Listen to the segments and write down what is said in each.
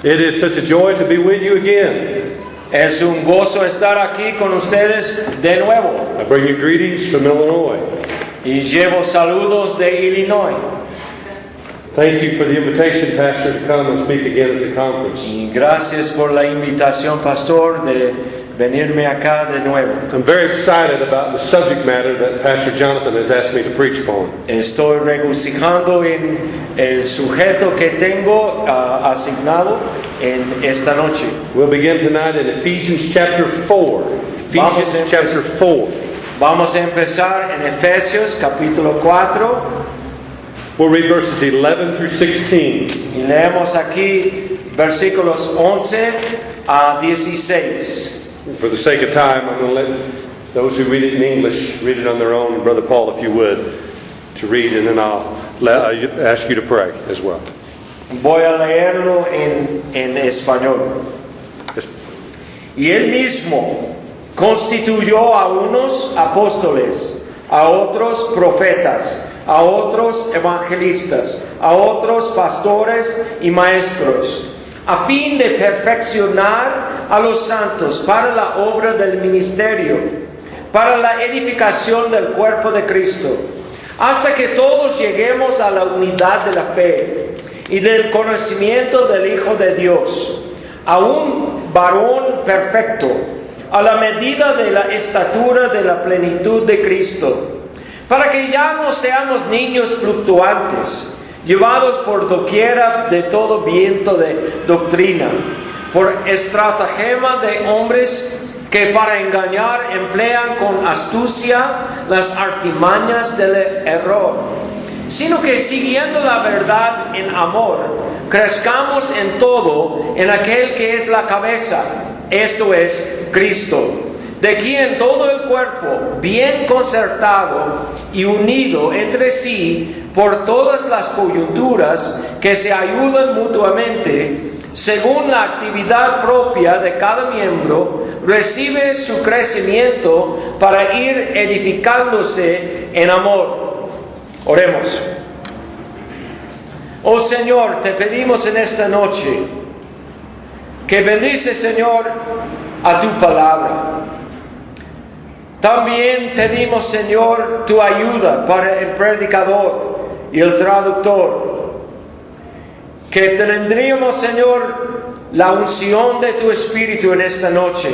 It is such a joy to be with you again. Es un gozo estar aquí con ustedes de nuevo. I bring you greetings from Illinois. Y llevo saludos de Illinois. Thank you for the invitation, Pastor, to come and speak again at the conference. Y gracias por la invitación, Pastor, de venirme acá de nuevo. I'm very excited about the subject matter that Pastor Jonathan has asked me to preach upon. Estoy regocijando en el sujeto que tengo asignado en esta noche. We'll begin tonight in Ephesians chapter 4. Ephesians chapter 4. Vamos a empezar en Efesios capítulo 4. We'll read verses 11 through 16. Y leemos aquí versículos 11 a 16. For the sake of time, I'm going to let those who read it in English read it on their own. Brother Paul, if you would, to read, and then I'll ask you to pray as well. Voy a leerlo en español. Y él mismo constituyó a unos apóstoles, a otros profetas, a otros evangelistas, a otros pastores y maestros, a fin de perfeccionar a los santos para la obra del ministerio, para la edificación del cuerpo de Cristo, hasta que todos lleguemos a la unidad de la fe y del conocimiento del Hijo de Dios, a un varón perfecto, a la medida de la estatura de la plenitud de Cristo, para que ya no seamos niños fluctuantes, llevados por doquiera de todo viento de doctrina, por estratagema de hombres que para engañar emplean con astucia las artimañas del error, sino que siguiendo la verdad en amor, crezcamos en todo en aquel que es la cabeza, esto es Cristo, de quien todo el cuerpo, bien concertado y unido entre sí por todas las coyunturas que se ayudan mutuamente, según la actividad propia de cada miembro, recibe su crecimiento para ir edificándose en amor. Oremos. Oh Señor, te pedimos en esta noche que bendice, Señor, a tu palabra. También pedimos, Señor, tu ayuda para el predicador y el traductor. Que tendríamos, Señor, la unción de tu Espíritu en esta noche.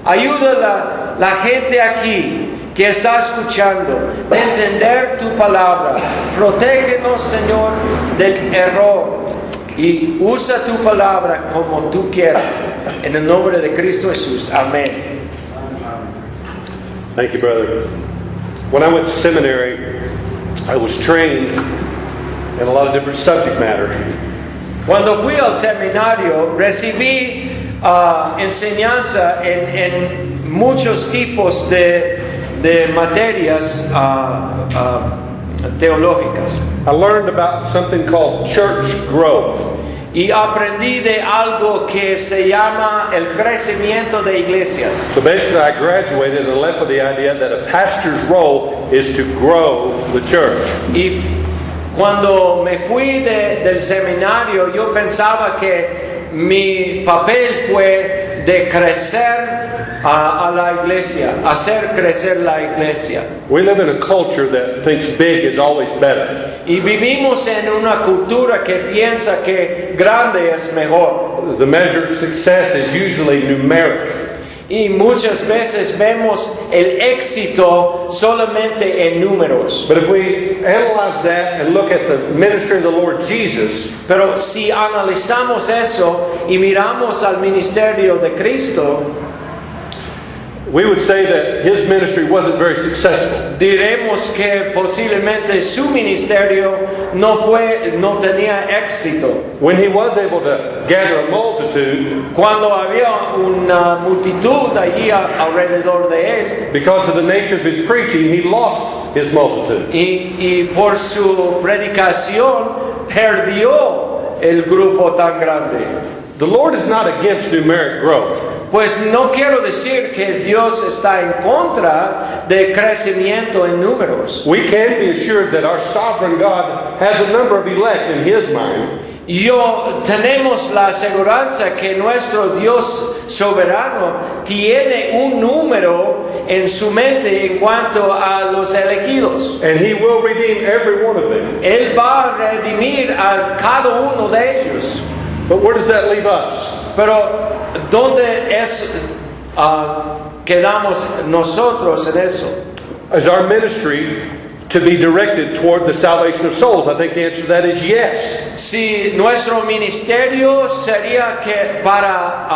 Ayuda a la gente aquí que está escuchando a entender tu palabra. Protégenos, Señor, del error. Y usa tu palabra como tú quieras. En el nombre de Cristo Jesús. Amén. Thank you, brother. When I went to seminary, I was trained in a lot of different subject matter. Cuando fui al seminario, recibí enseñanza en muchos tipos de materias teológicas. I learned about something called church growth. Y aprendí de algo que se llama el crecimiento de iglesias. So basically I graduated and left with the idea that a pastor's role is to grow the church. Y cuando me fui del seminario, yo pensaba que mi papel fue de crecer a la iglesia, hacer crecer la iglesia. We live in a culture that thinks big is always better. Y vivimos en una cultura que piensa que grande es mejor. The measure of success is usually numeric. Y muchas veces vemos el éxito solamente en números. But if we analyze that and look at the ministry of the Lord Jesus, Pero si analizamos eso y miramos al ministerio de Cristo, we would say that his ministry wasn't very successful. diremos que posiblemente su ministerio no tenía éxito. When he was able to gather a multitude, Cuando había una multitud allí alrededor de él, because of the nature of his preaching, he lost his multitude. y por su predicación perdió el grupo tan grande. The Lord is not against numeric growth. Pues no quiero decir que Dios está en contra de crecimiento en números. We can be assured that our sovereign God has a number of elect in his mind. tenemos la aseguranza que nuestro Dios soberano tiene un número en su mente en cuanto a los elegidos. And He will redeem every one of them. Él va a redimir a cada uno de ellos. But where does that leave us? Pero ¿dónde quedamos nosotros en eso? Is our ministry to be directed toward the salvation of souls? I think the answer to that is yes. Si nuestro ministerio sería que para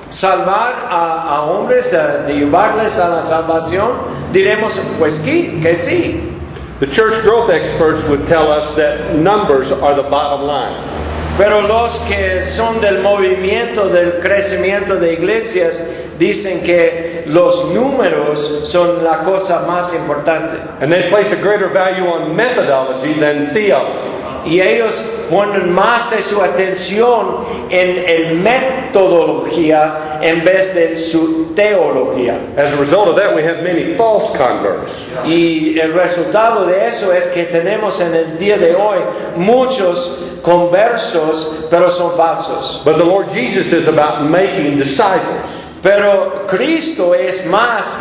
salvar a hombres, de llevarles a la salvación, diremos pues que sí. The church growth experts would tell us that numbers are the bottom line. Pero los que son del movimiento del crecimiento de iglesias dicen que los números son la cosa más importante. And they place a greater value on methodology than theology. Y ellos ponen más de su atención en el metodología en vez de su teología. As a result of that, we have many false converts. Y el resultado de eso es que tenemos en el día de hoy muchos conversos, pero son falsos. But the Lord Jesus is about making disciples. Pero Cristo es más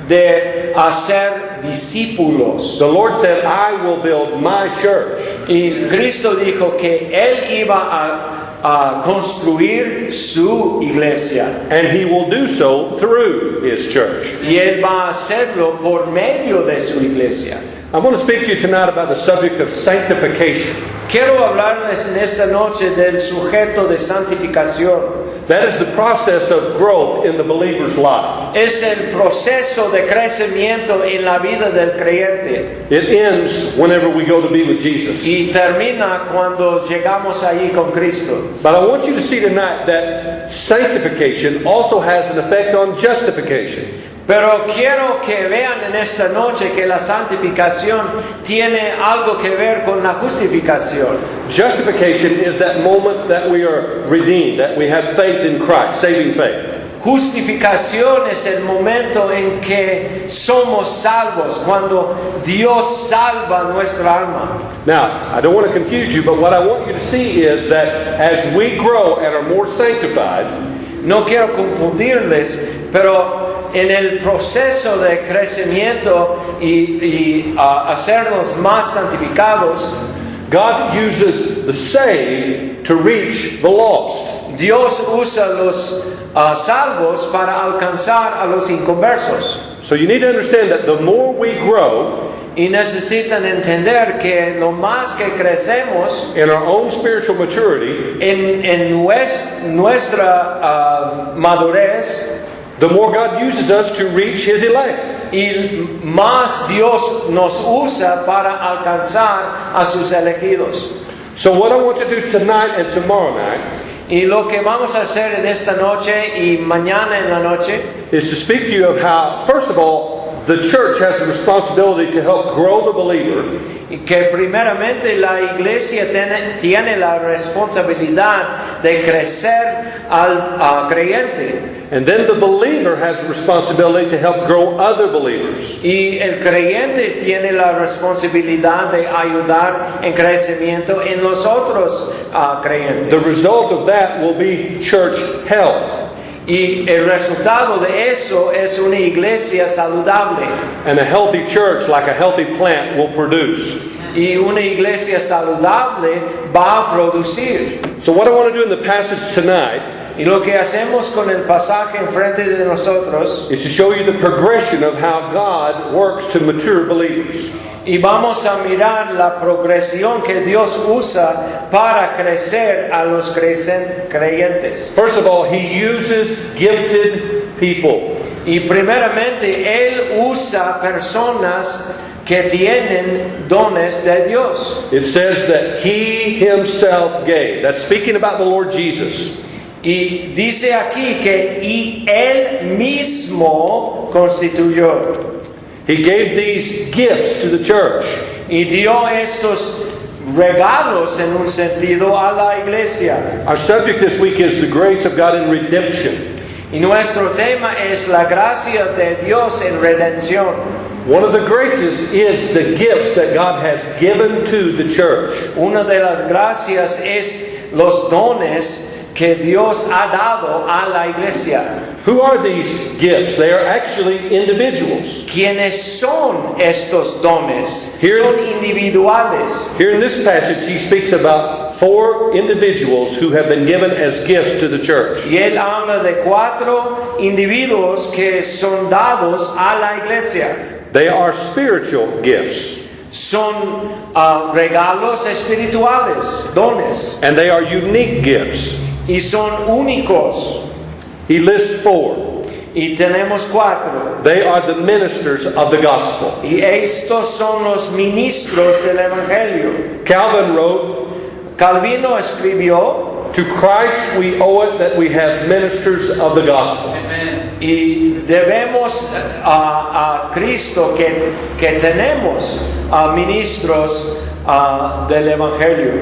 de hacer discípulos. The Lord said, I will build my church. Y Cristo dijo que Él iba a construir su iglesia. And He will do so through His church. Y Él va a hacerlo por medio de su iglesia. I want to speak to you tonight about the subject of sanctification. Quiero hablarles en esta noche del sujeto de santificación. That is the process of growth in the believer's life. Es el proceso de crecimiento en la vida del creyente. It ends whenever we go to be with Jesus. Y termina cuando llegamos allí con Cristo. But I want you to see tonight that sanctification also has an effect on justification. Pero quiero que vean en esta noche que la santificación tiene algo que ver con la justificación. Justification is that moment that we are redeemed, that we have faith in Christ, saving faith. Justificación es el momento en que somos salvos, cuando Dios salva nuestra alma. Now, I don't want to confuse you, but what I want you to see is that as we grow and are more sanctified, No quiero confundirles, pero en el proceso de crecimiento y hacernos más santificados, God uses the saved to reach the lost. Dios usa los salvos para alcanzar a los inconversos. So you need to understand that the more we grow Y necesitan entender que lo más que crecemos in our own spiritual maturity, en nuestra madurez, the more God uses us to reach His elect. y más Dios nos usa para alcanzar a sus elegidos. So what I want to do tonight and tomorrow night Y lo que vamos a hacer en esta noche y mañana en la noche is to speak to you of how, first of all, the church has a responsibility to help grow the believer. y que primeramente la iglesia tiene la responsabilidad de crecer al creyente. And then the believer has a responsibility to help grow other believers. Y el creyente tiene la responsabilidad de ayudar en crecimiento en los otros creyentes. The result of that will be church health. Y el resultado de eso es una iglesia saludable. And a healthy church, like a healthy plant, will produce. Y una iglesia saludable va a producir. So what I want to do in the passage tonight Y lo que hacemos con el pasaje enfrente de nosotros, is to show you the progression of how God works to mature believers. y vamos a mirar la progresión que Dios usa para crecer a los creyentes. First of all, He uses gifted people. Y primeramente Él usa personas que tienen dones de Dios. It says that He Himself gave. That's speaking about the Lord Jesus. Y dice aquí que y Él mismo constituyó. He gave these gifts to the church. Y dio estos regalos en un sentido a la iglesia. Our subject this week is the grace of God in redemption. Y nuestro tema es la gracia de Dios en redención. One of the graces is the gifts that God has given to the church. Una de las gracias es los dones que Dios ha dado a la iglesia. Who are these gifts? They are actually individuals. ¿Quiénes son estos dones? Here- Son individuales. Here in this passage, he speaks about 4 individuals who have been given as gifts to the church. Y él habla de 4 individuos que son dados a la iglesia. They are spiritual gifts, Son regalos espirituales, dones, and they are unique gifts. y son únicos. He lists 4. Y tenemos 4. They are the ministers of the gospel. Y estos son los ministros del Evangelio. Calvin wrote, Calvino escribió, "To Christ we owe it that we have ministers of the gospel." y debemos a Cristo que tenemos ministros del Evangelio.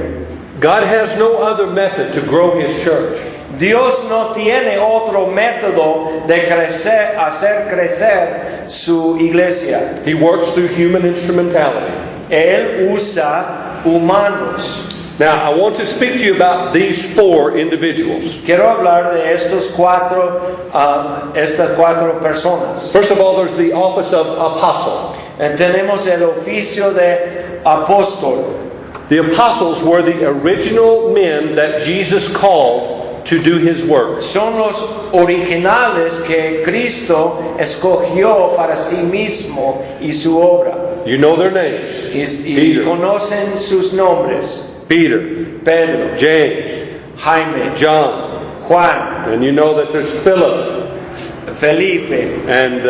God has no other method to grow His church. Dios no tiene otro método de hacer crecer su iglesia. He works through human instrumentality. Él usa humanos. Now, I want to speak to you about these 4 individuals. Quiero hablar de estas 4 personas. First of all, there's the office of apostle. Tenemos el oficio de apóstol. The apostles were the original men that Jesus called to do His work. Son los originales que Cristo escogió para sí mismo y su obra. You know their names. Y Peter, conocen sus nombres. Peter, Pedro, James, Jaime, John, Juan, and you know that there's Philip Felipe, and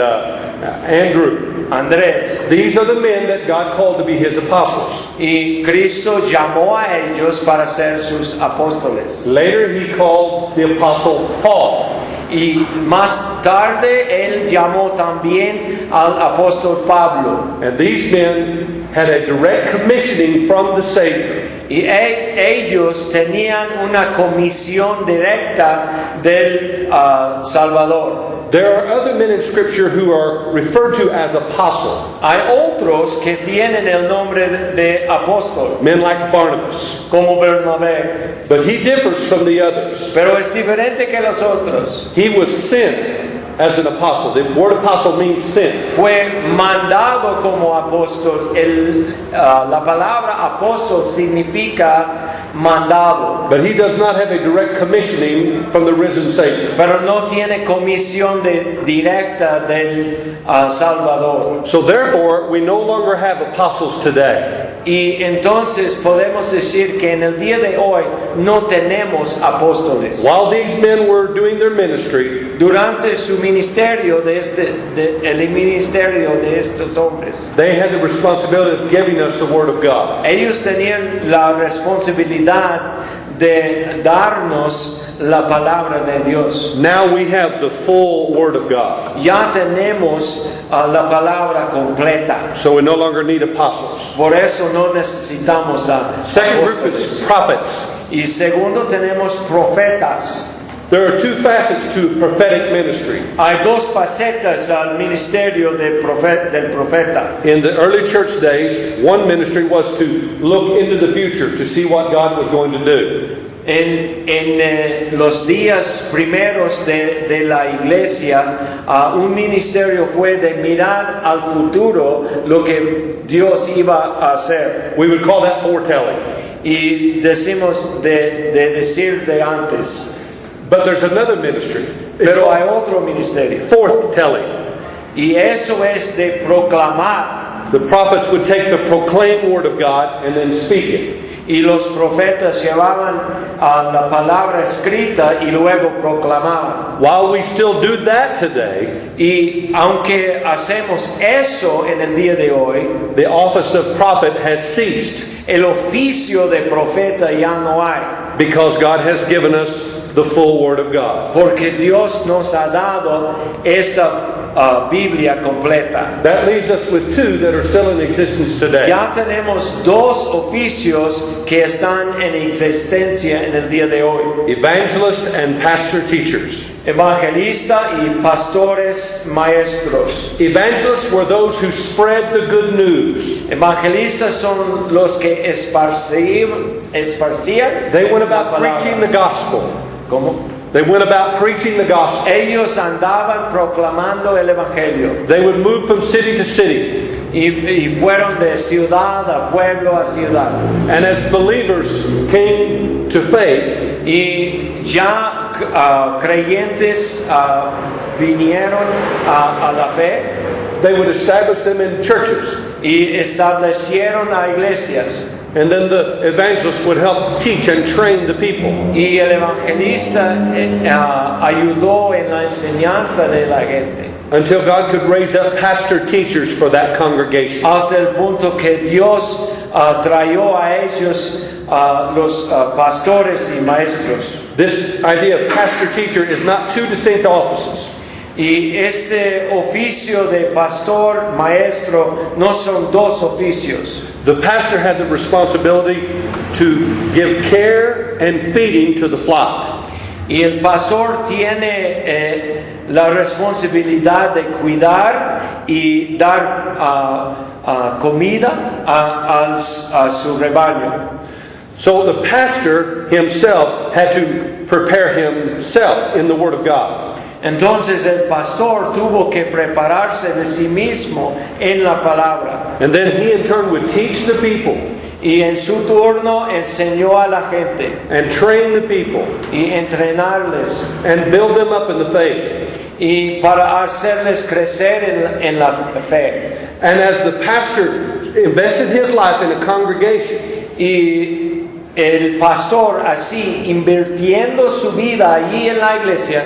Andrew. Andrés. These are the men that God called to be His apostles. Y Cristo llamó a ellos para ser sus apóstoles. Later He called the apostle Paul. Y más tarde él llamó también al apóstol Pablo. And these men had a direct commissioning from the Savior. Y ellos tenían una comisión directa del Salvador. There are other men in Scripture who are referred to as apostle. Hay otros que tienen el nombre de apóstol, Men like Barnabas. como Bernabé, But he differs from the others. pero es diferente que los otros. He was sent as an apostle. The word apostle means sent. Fue mandado como apóstol. La palabra apóstol significa mandado, But he does not have a direct commissioning from the risen Savior. pero no tiene comisión directa del Salvador. So therefore, we no longer have apostles today. Y entonces podemos decir que en el día de hoy no tenemos apóstoles. While these men were doing their ministry, Durante su ministerio el ministerio de estos hombres, they had the responsibility of giving us the Word of God. ellos tenían la responsabilidad de darnos la palabra de Dios. Now we have the full Word of God. Ya tenemos la palabra completa. So we no longer need apostles. Por eso no necesitamos a Second group is apóstoles. prophets. Y segundo tenemos profetas. There are 2 facets to prophetic ministry. Hay 2 facetas al ministerio del profeta. In the early church days, one ministry was to look into the future to see what God was going to do. En los días primeros de la iglesia, un ministerio fue de mirar al futuro lo que Dios iba a hacer. We would call that foretelling. Y decimos de decir de antes. But there's another ministry. It's Pero hay called otro ministerio. forthtelling. Y eso es de proclamar. The prophets would take the proclaimed word of God and then speak it. Y los profetas llevaban la palabra escrita y luego proclamaban. While we still do that today, Y aunque hacemos eso en el día de hoy, the office of prophet has ceased el oficio de profeta ya no hay. because God has given us the full word of God. Porque Dios nos ha dado esta Biblia completa. That leaves us with two that are still in existence today. Ya tenemos dos oficios que están en existencia en el día de hoy. Evangelist and pastor teachers. Evangelista y pastores maestros. Evangelists were those who spread the good news. Evangelistas son los que esparcían They went about la palabra. preaching the gospel. ¿Cómo? They went about preaching the gospel. Ellos andaban proclamando el evangelio They would move from city to city. y fueron de ciudad a pueblo a ciudad. And as believers came to faith, Y ya creyentes vinieron a la fe they would establish them in churches. y establecieron a iglesias. And then the evangelists would help teach and train the people. Y el evangelista ayudó en la enseñanza de la gente. Until God could raise up pastor teachers for that congregation. Hasta el punto que Dios trajo a ellos los pastores y maestros. This idea of pastor teacher is not two distinct offices. Y este oficio de pastor maestro no son dos oficios. The pastor had the responsibility to give care and feeding to the flock. Y el pastor tiene la responsabilidad de cuidar y dar comida a su rebaño. So the pastor himself had to prepare himself in the Word of God. Entonces el pastor tuvo que prepararse de sí mismo en la palabra. And then he in turn would teach the people Y en su turno enseñó a la gente and train the people y entrenarles and build them up in the faith. y para hacerles crecer en la fe. And as the pastor invested his life in a congregation, Y el pastor así invirtiendo su vida allí en la iglesia,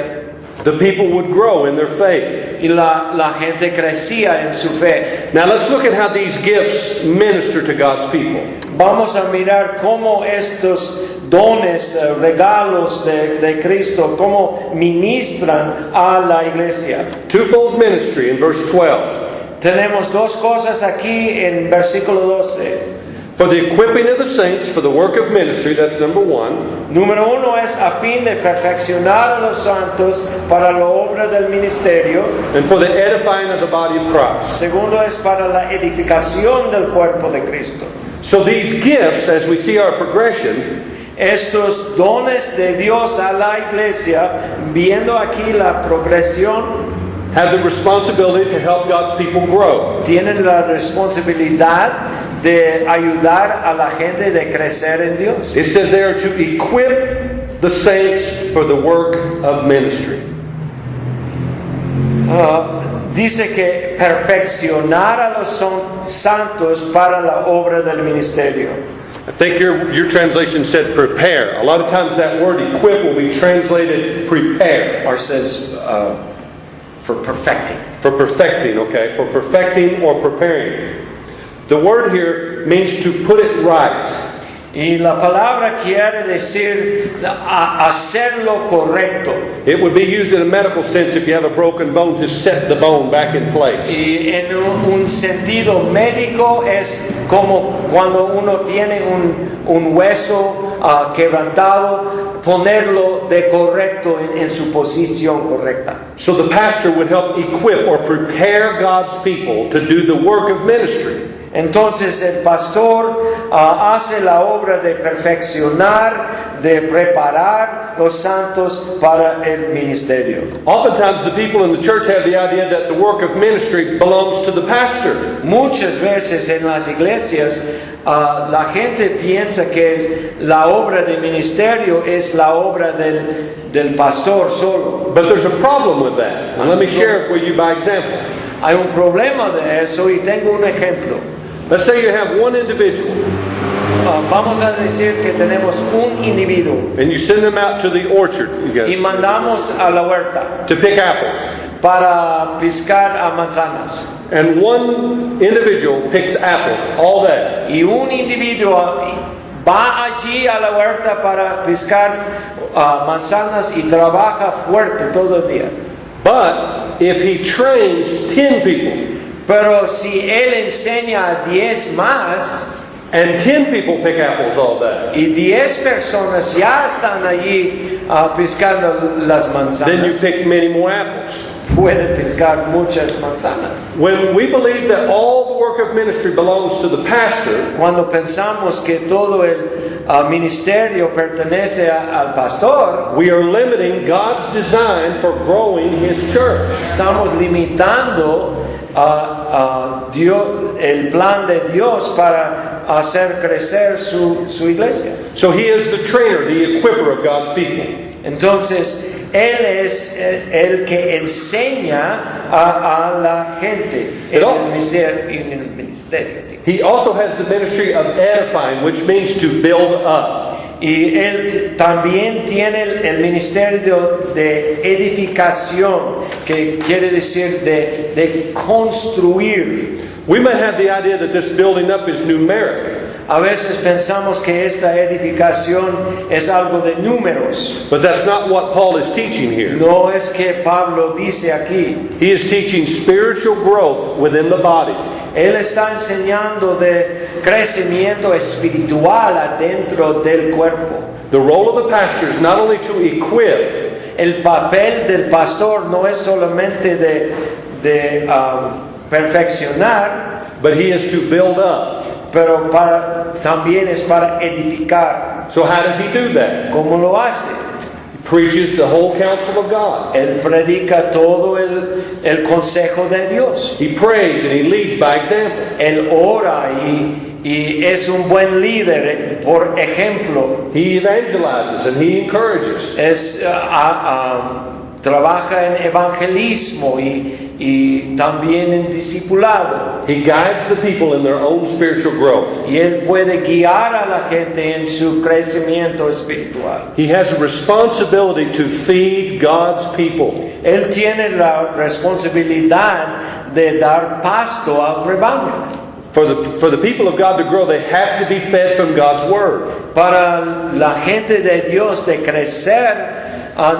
the people would grow in their faith. y la gente crecía en su fe. Now let's look at how these gifts minister to God's people. Vamos a mirar cómo estos dones, regalos de Cristo, cómo ministran a la iglesia. Twofold ministry in verse 12. Tenemos dos cosas aquí en versículo 12. For the equipping of the saints for the work of ministry, that's number one. Número uno es a fin de perfeccionar a los santos para la obra del ministerio. And for the edifying of the body of Christ. Segundo es para la edificación del cuerpo de Cristo. So these gifts, as we see our progression, Estos dones de Dios a la iglesia, viendo aquí la progresión, have the responsibility to help God's people grow. tienen la responsabilidad de ayudar a la gente de crecer en Dios. It says they are to equip the saints for the work of ministry. Dice que perfeccionar a los santos para la obra del ministerio. I think your translation said prepare. A lot of times that word equip will be translated prepare. Or says for perfecting. For perfecting, okay? For perfecting or preparing. The word here means to put it right. Y la palabra quiere decir hacerlo correcto. It would be used in a medical sense if you have a broken bone to set the bone back in place. Y en un sentido médico es como cuando uno tiene un hueso quebrantado, ponerlo de correcto en su posición correcta. So the pastor would help equip or prepare God's people to do the work of ministry. Entonces el pastor hace la obra de perfeccionar, de preparar los santos para el ministerio. Oftentimes the people in the church have the idea that the work of ministry belongs to the pastor. Muchas veces en las iglesias la gente piensa que la obra de ministerio es la obra del pastor solo. But there's a problem with that. And let me share it with you by example. Hay un problema de eso y tengo un ejemplo. Let's say you have one individual Vamos a decir que tenemos un individuo and you send them out to the orchard, you y guess, mandamos a la huerta to pick apples. para piscar a manzanas. And one individual picks apples all day. Y un individuo va allí a la huerta para piscar manzanas y trabaja fuerte todo el día. But if he trains 10 people Pero si él enseña a 10 más and 10 people pick apples all day, y 10 personas ya están allí piscando las then you manzanas, pick many more apples. pueden piscar muchas manzanas. When we believe that all the work of ministry belongs to the pastor, Cuando pensamos que todo el ministerio pertenece al pastor, we are limiting God's design for growing his church. estamos limitando Dios, el plan de Dios para hacer crecer su iglesia. So he is the trainer, the equiper of God's people. Entonces, Él es el que enseña a la gente en el ministerio. He also has the ministry of edifying, which means to build up. Y Él también tiene el ministerio de edificación, que quiere decir de construir. We might have the idea that this building up is numeric, A veces pensamos que esta edificación es algo de números. but that's not what Paul is teaching here. No es que Pablo dice aquí. He is teaching spiritual growth within the body. Él está enseñando de crecimiento espiritual adentro del cuerpo. The role of the pastor is not only to equip, El papel del pastor no es solamente de perfeccionar, but he is to build up. pero también es para edificar. So how does he do that? ¿Cómo lo hace? He preaches the whole counsel of God. Él predica todo el consejo de Dios. He prays and he leads by example. Él ora y es un buen líder, por ejemplo. He evangelizes and he encourages. Trabaja en evangelismo y también en discipulado. He guides the people in their own spiritual growth. Y él puede guiar a la gente en su crecimiento espiritual. He has a responsibility to feed God's people. Él tiene la responsabilidad de dar pasto al rebaño. For the people of God to grow, they have to be fed from God's Word. Para la gente de Dios de crecer,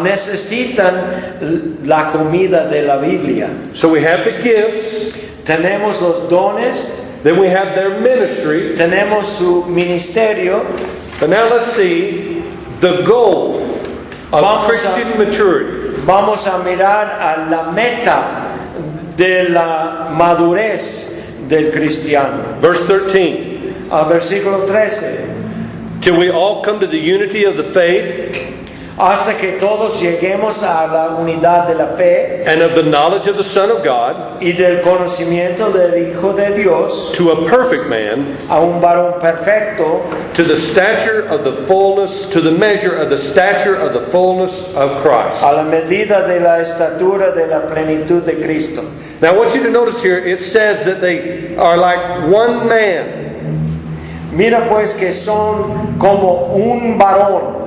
necesitan la comida de la Biblia. So we have the gifts, Tenemos los dones, then we have their ministry. tenemos su ministerio. But now let's see the goal of Vamos a- Christian maturity. Vamos a mirar a la meta de la madurez del cristiano. Verse 13. Versículo 13. Till we all come to the unity of the faith Hasta que todos lleguemos a la unidad de la fe and of the knowledge of the Son of God, y del conocimiento del Hijo de Dios, to a perfect man, a un varón perfecto, to the stature of the fullness, to the measure of the stature of the fullness of Christ. a la medida de la estatura de la plenitud de Cristo. Now I want you to notice here, it says that they are like one man. Mira pues que son como un varón.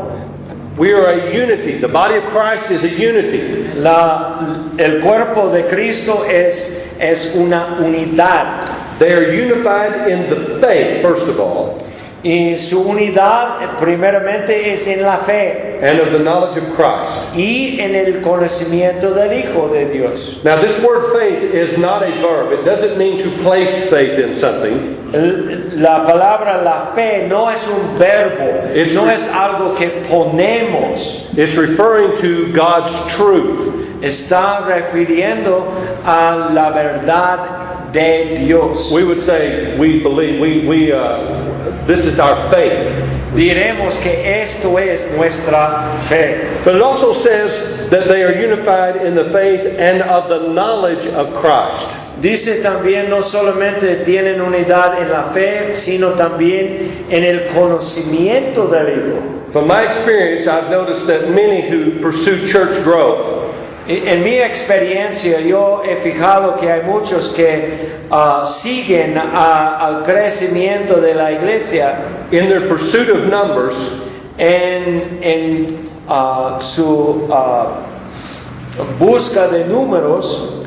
We are a unity. The body of Christ is a unity. El cuerpo de Cristo es una unidad. They are unified in the faith, first of all, Y su unidad primeramente es en la fe and of the knowledge of Christ. y en el conocimiento del Hijo de Dios. Now this word faith is not a verb. It doesn't mean to place faith in something. La palabra la fe no es un verbo, It's no es algo que ponemos. It's referring to God's truth. Está refiriendo a la verdad de Dios. We would say we believe, this is our faith. Diremos que esto es nuestra fe. But it also says that they are unified in the faith and of the knowledge of Christ. Dice también no solamente tienen unidad en la fe, sino también en el conocimiento del Hijo. From my experience, I've noticed that many who pursue church growth, En mi experiencia yo he fijado que hay muchos que siguen al crecimiento de la iglesia in their pursuit of numbers, en su busca de números,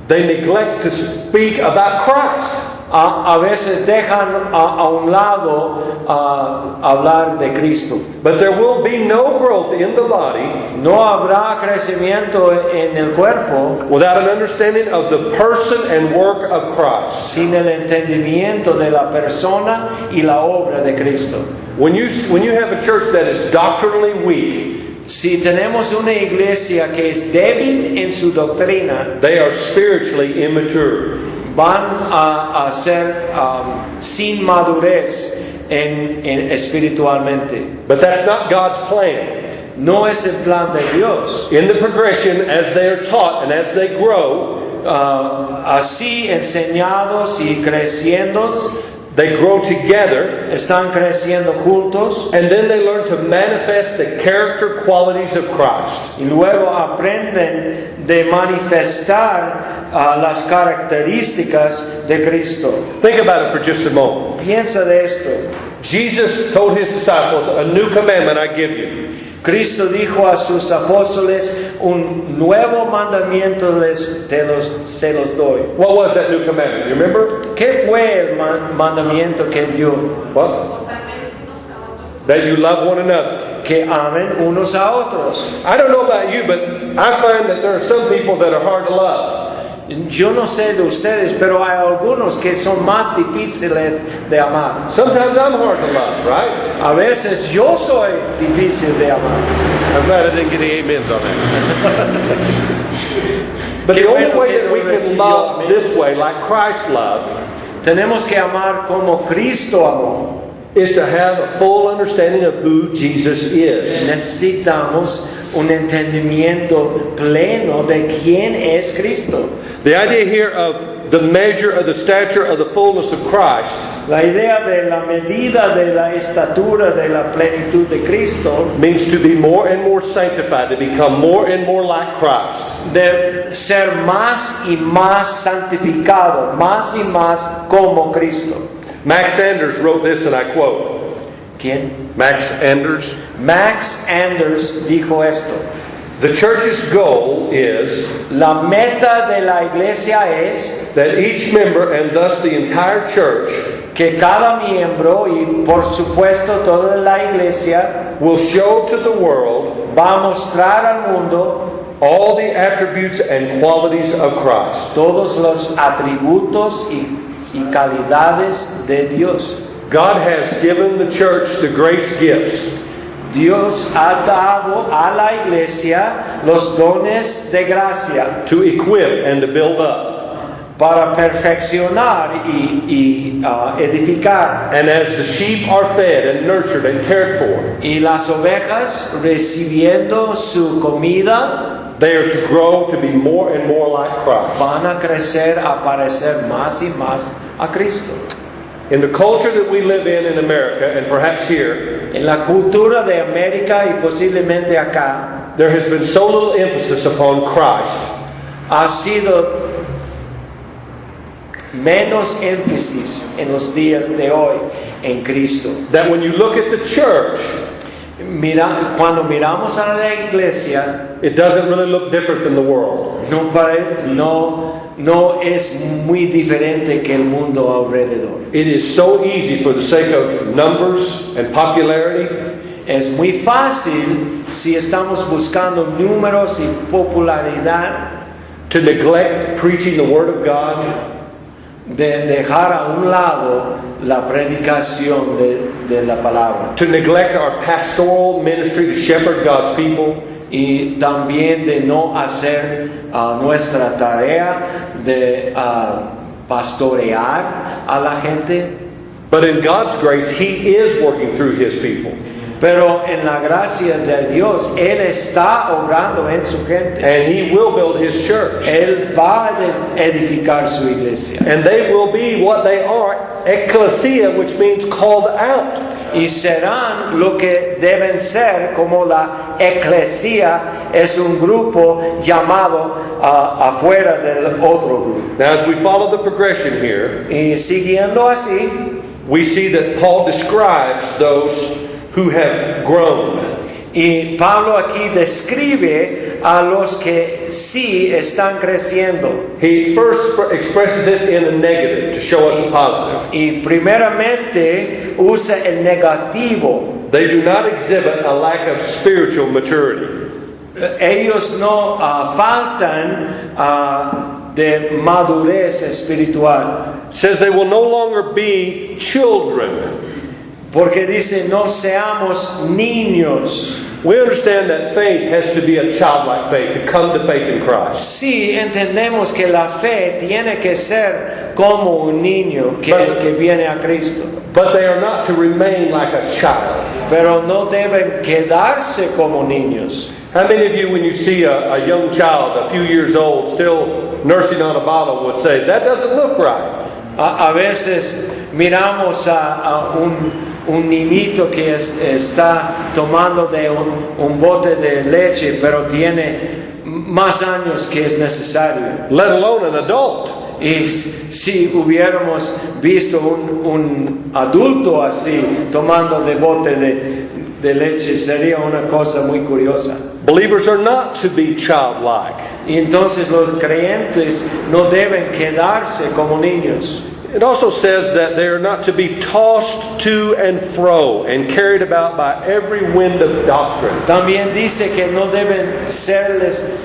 they neglect to speak about Christ. a veces dejan a un lado hablar de Cristo. But there will be no growth in the body No habrá crecimiento en el cuerpo without an understanding of the person and work of Christ. sin el entendimiento de la persona y la obra de Cristo. When you have a church that is doctrinally weak, Si tenemos una iglesia que es débil en su doctrina, they are spiritually immature. van a ser sin madurez espiritualmente. But that's not God's plan. No es el plan de Dios. In the progression, as they are taught and as they grow, Así enseñados y creciendo, they grow together, están creciendo juntos and then they learn to manifest the character qualities of Christ. y luego aprenden de manifestar las características de Cristo. Think about it for just a moment. Piensa de esto. Jesus told his disciples, "A new commandment I give you." Cristo dijo a sus apóstoles, un nuevo mandamiento se los doy. What was that new commandment? You remember? ¿Qué fue el mandamiento que dio? What? That you love one another. Que amen unos a otros. I don't know about you, but I find that there are some people that are hard to love. Yo no sé de ustedes, pero hay algunos que son más difíciles de amar. Sometimes I'm hard to love, right? A veces yo soy difícil de amar. I'm glad I didn't get any amens on that. But Qué the only bueno way que that no we can recibió love amén. this way, like Christ loved, Tenemos que amar como Cristo amó. is to have a full understanding of who Jesus is. Necesitamos un entendimiento pleno de quién es Cristo. The idea here of the measure of the stature of the fullness of Christ La idea de la medida de la estatura de la plenitud de Cristo, means to be more and more sanctified, to become more and more like Christ. de ser más y más santificado, más y más como Cristo. Max Anders wrote this, and I quote, ¿Quién? Max Anders, Max Anders dijo esto. "The church's goal is La meta de la iglesia es that each member, and thus the entire church, que cada miembro y por supuesto toda la iglesia will show to the world va a mostrar al mundo all the attributes and qualities of Christ." todos los atributos y calidades de Dios. God has given the church the grace gifts Dios ha dado a la iglesia los dones de gracia to equip and to build up. para perfeccionar y edificar. And as the sheep are fed and nurtured and cared for, Y las ovejas recibiendo su comida they are to grow to be more and more like Christ. van a crecer, a parecer más y más a Cristo. In the culture that we live in America, and perhaps here, En la cultura de América y posiblemente acá, there has been so little emphasis upon Christ ha sido menos énfasis en los días de hoy en Cristo. that when you look at the church, Cuando miramos a la iglesia, it doesn't really look different than the world. no es muy diferente que el mundo alrededor. It is so easy for the sake of numbers and popularity Es muy fácil si estamos buscando números y popularidad to neglect preaching the Word of God, de dejar a un lado la predicación de la palabra to neglect our pastoral ministry to shepherd God's people, y también de no hacer nuestra tarea de pastorear a la gente. but in God's grace, He is working through His people. Pero en la gracia de Dios, Él está obrando en su gente. And He will build His church. Él va a edificar su iglesia. And they will be what they are, ecclesia, which means called out. Y serán lo que deben ser, como la eclesía es un grupo llamado afuera del otro grupo. Now, as we follow the progression here, Y siguiendo así, we see that Paul describes those who have grown. Y Pablo aquí describe a los que sí están creciendo. He first expresses it in a negative to show us a positive. Y primeramente usa el negativo. They do not exhibit a lack of spiritual maturity. Ellos no faltan de madurez espiritual. It says they will no longer be children. Porque dice, no seamos niños. We understand that faith has to be a childlike faith, to come to faith in Christ. Sí, entendemos que la fe tiene que ser como un niño que viene a Cristo. But they are not to remain like a child. Pero no deben quedarse como niños. How many of you, when you see a young child, a few years old, still nursing on a bottle, would say, that doesn't look right? A veces miramos a un niñito que está tomando de un bote de leche, pero tiene más años que es necesario. Let alone an adult. Y si hubiéramos visto un adulto así tomando de bote de leche, sería una cosa muy curiosa. Believers are not to be childlike. Y entonces los creyentes no deben quedarse como niños. It also says that they are not to be tossed to and fro and carried about by every wind of doctrine. También dice que no deben serles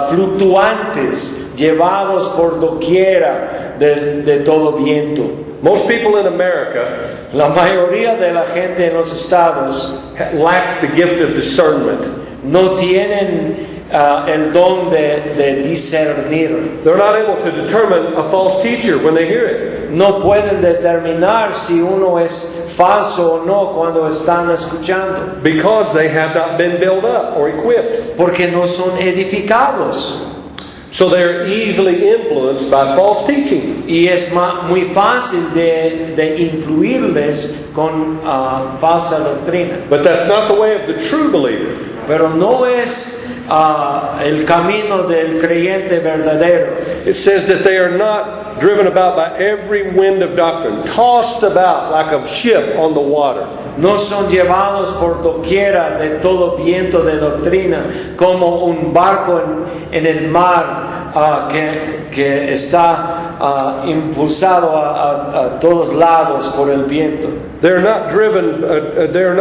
fluctuantes, llevados por doquiera de todo viento. Most people in America La mayoría de la gente en los estados lack the gift of discernment. no tienen el don de discernir. They're not able to determine a false teacher when they hear it. No pueden determinar si uno es falso o no cuando están escuchando, Because they have not been built up or equipped. porque no son edificados. So they're easily influenced by false teaching. Y es muy fácil de influirles con falsa doctrina. But that's not the way of the true believer. Pero no es el camino del creyente verdadero. It says that they are not driven about by every wind of doctrine, tossed about like a ship on the water. No son llevados por doquiera de todo viento de doctrina, como un barco en el mar que está impulsado a todos lados por el viento. They're not driven. They're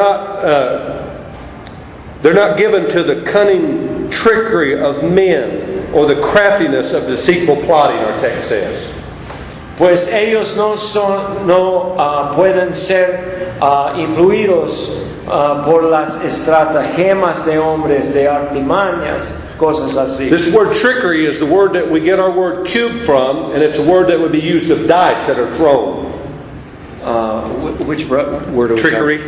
not given to the cunning trickery of men or the craftiness of deceitful plotting. Our text says. Pues ellos no pueden ser influidos por las estratagemas de hombres, de artimañas, cosas así. This word trickery is the word that we get our word cube from, and it's a word that would be used of dice that are thrown. Which word are we Trickery?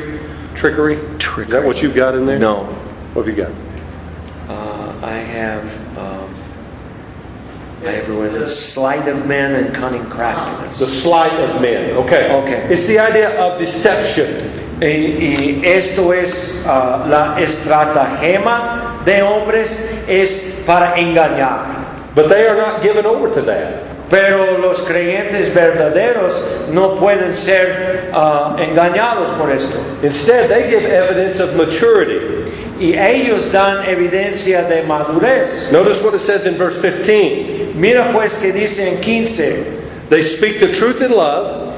Trickery? Is that what you've got in there? No. What have you got? I have sleight of men and cunning craftiness. The sleight of men. Okay. Okay. It's the idea of deception. Y esto es la estratagema de hombres, es para engañar. But they are not given over to that. Pero los creyentes verdaderos no pueden ser engañados por esto. Instead, they give evidence of maturity. Y ellos dan evidencia de madurez. Notice what it says in verse 15. Mira pues que dice en 15. They speak the truth in love.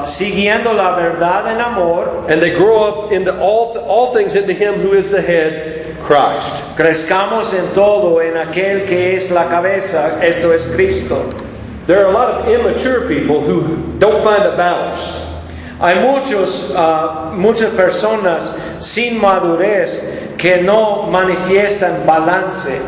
Siguiendo la verdad en amor. And they grow up into all things into Him who is the head, Christ. Crezcamos en todo en aquel que es la cabeza, esto es Cristo. There are a lot of immature people who don't find a balance. Hay muchas personas sin madurez que no manifiestan balance.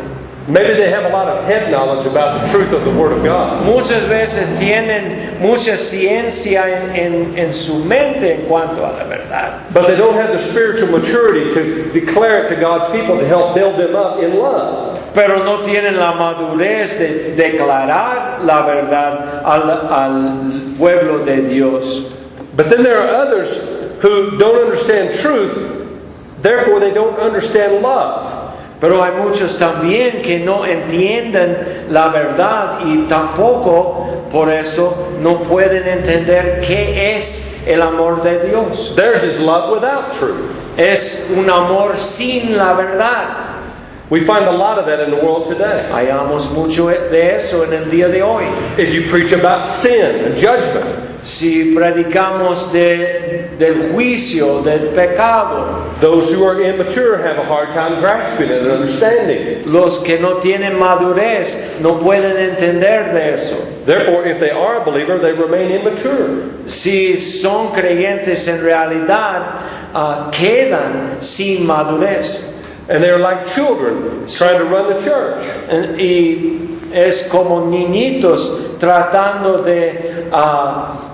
Maybe they have a lot of head knowledge about the truth of the Word of God. Muchas veces tienen mucha ciencia en su mente en cuanto a la verdad. But they don't have the spiritual maturity to declare it to God's people to help build them up in love. Pero no tienen la madurez de declarar la verdad al pueblo de Dios. But then there are others who don't understand truth, therefore they don't understand love. Pero hay muchos también que no entienden la verdad y tampoco por eso no pueden entender qué es el amor de Dios. Theirs is love without truth. Es un amor sin la verdad. We find a lot of that in the world today. Hallamos mucho de eso en el día de hoy. If you preach about sin and judgment, Si predicamos del juicio, del pecado, those who are immature have a hard time grasping it and understanding it. los que no tienen madurez no pueden entender de eso. Therefore, if they are a believer, they remain immature. Si son creyentes en realidad, quedan sin madurez. And they're like children trying to run the church. Y es como niñitos tratando de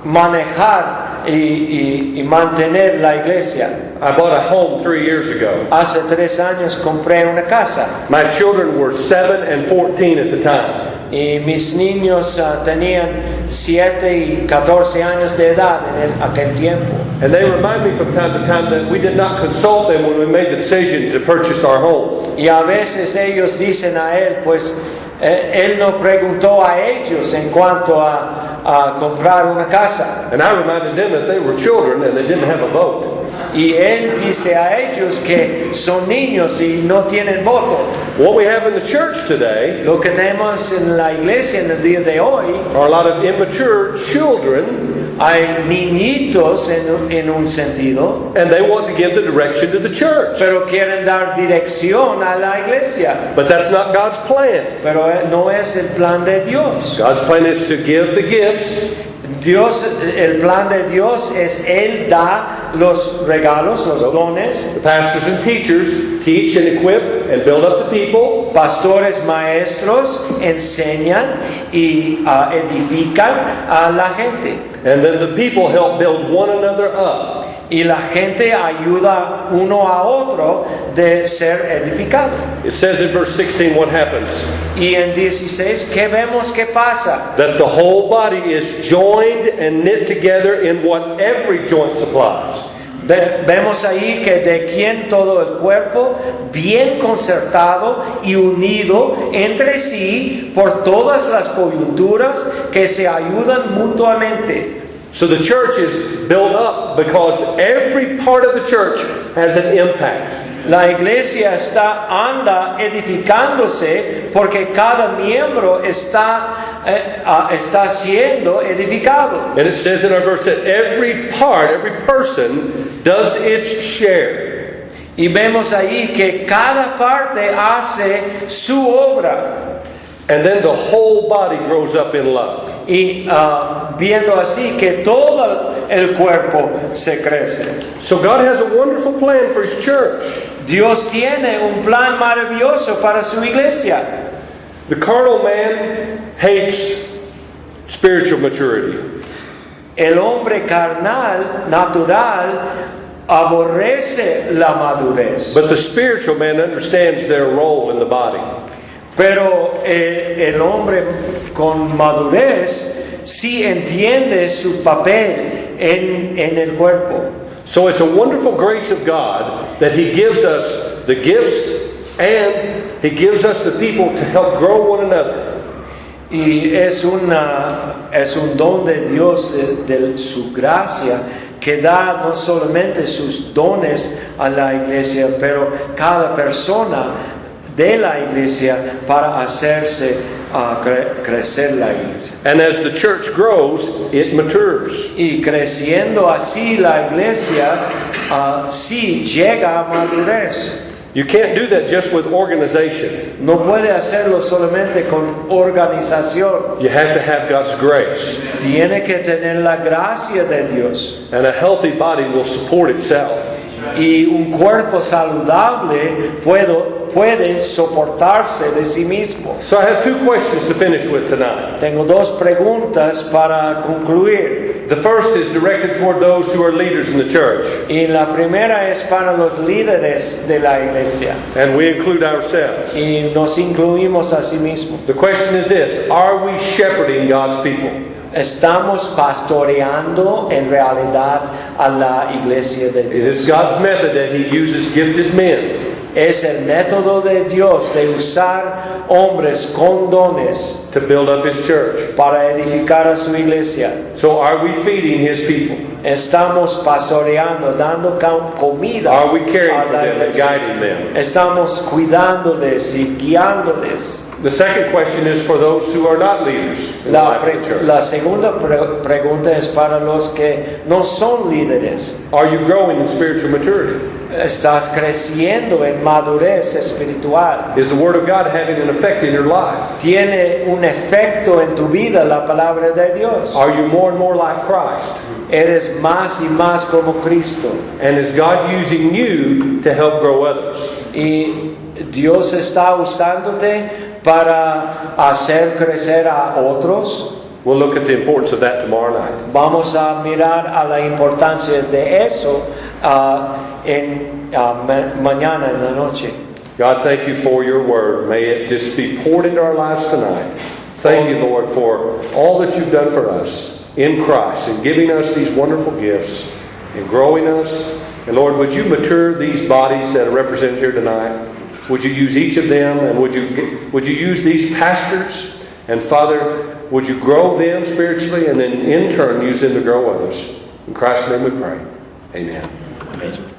manejar y mantener la iglesia. I bought a home 3 years ago. Hace 3 años compré una casa My children were 7 and 14 at the time. y mis niños tenían 7 y 14 años de edad en aquel tiempo. And they remind me from time to time that we did not consult them when we made the decision to purchase our home. Y a veces ellos dicen a él, pues él no preguntó a ellos en cuanto a comprar una casa. And I reminded them that they were children and they didn't have a vote. Y él dice a ellos que son niños y no tienen voto. What we have in the church today Lo que tenemos en la iglesia en el día de hoy, are a lot of immature children, hay niñitos en un sentido, and they want to give the direction to the church. pero quieren dar dirección a la iglesia. But that's not God's plan. Pero no es el plan de Dios. God's plan is to give the gifts, El plan de Dios es Él da los regalos, los dones. the pastors and teachers teach and equip and build up the people. Pastores, maestros enseñan y edifican a la gente. And then the people help build one another up. Y la gente ayuda uno a otro de ser edificado. It says in verse 16 what happens. Y en 16, ¿qué vemos que pasa? That the whole body is joined and knit together in what every joint supplies. Vemos ahí que de quien todo el cuerpo, bien concertado y unido entre sí por todas las coyunturas que se ayudan mutuamente. So the church is built up because every part of the church has an impact. La iglesia anda edificándose porque cada miembro está siendo edificado. And it says in our verse that every part, every person does its share. Y vemos ahí que cada parte hace su obra. And then the whole body grows up in love. Y viendo así que todo el cuerpo se crece. So God has a wonderful plan for His church. Dios tiene un plan maravilloso para su iglesia. The carnal man hates spiritual maturity. El hombre carnal, natural, aborrece la madurez. But the spiritual man understands their role in the body. Pero el hombre con madurez sí entiende su papel en el cuerpo. So it's a wonderful grace of God that He gives us the gifts and He gives us the people to help grow one another. Y es un don de Dios, de su gracia, que da no solamente sus dones a la iglesia, pero cada persona de la iglesia para hacerse crecer la iglesia. And as the church grows, it matures. Y creciendo así la iglesia, sí llega a madurez. You can't do that just with organization. No puede hacerlo solamente con organización. You have to have God's grace. Tiene que tener la gracia de Dios. And a healthy body will support itself. Y un cuerpo saludable puede soportarse de sí mismo. So I have 2 questions to finish with tonight. Tengo 2 preguntas para concluir. The first is directed toward those who are leaders in the church. Y la primera es para los líderes de la iglesia. And we include ourselves. Y nos incluimos a sí mismos. The question is this: are we shepherding God's people? Estamos pastoreando en realidad a la iglesia de It Dios. is God's method that He uses gifted men Es el método de Dios de usar hombres con dones to build up His church. para edificar a su iglesia. So are we feeding His people? Estamos pastoreando, dando comida Are we caring a for la them and iglesia. guiding them? Estamos cuidándoles y guiándoles. The second question is for those who are not leaders in the La, life of the church. la segunda pregunta es para los que no son líderes. Are you growing in spiritual maturity? ¿Estás creciendo en madurez espiritual? Is the Word of God having an effect in your life? ¿Tiene un efecto en tu vida la palabra de Dios? Are you more and more like Christ? ¿Eres más y más como Cristo? And is God using you to help grow others? Y Dios está usándote para hacer crecer a otros. We'll look at the importance of that tomorrow night. Vamos a mirar a la importancia de eso mañana en la noche. God, thank you for your word. May it just be poured into our lives tonight. Thank you, Lord, for all that you've done for us in Christ and giving us these wonderful gifts and growing us. And Lord, would you mature these bodies that are represented here tonight? Would you use each of them, and would you use these pastors? And Father, would you grow them spiritually and then in turn use them to grow others? In Christ's name we pray. Amen. Amén.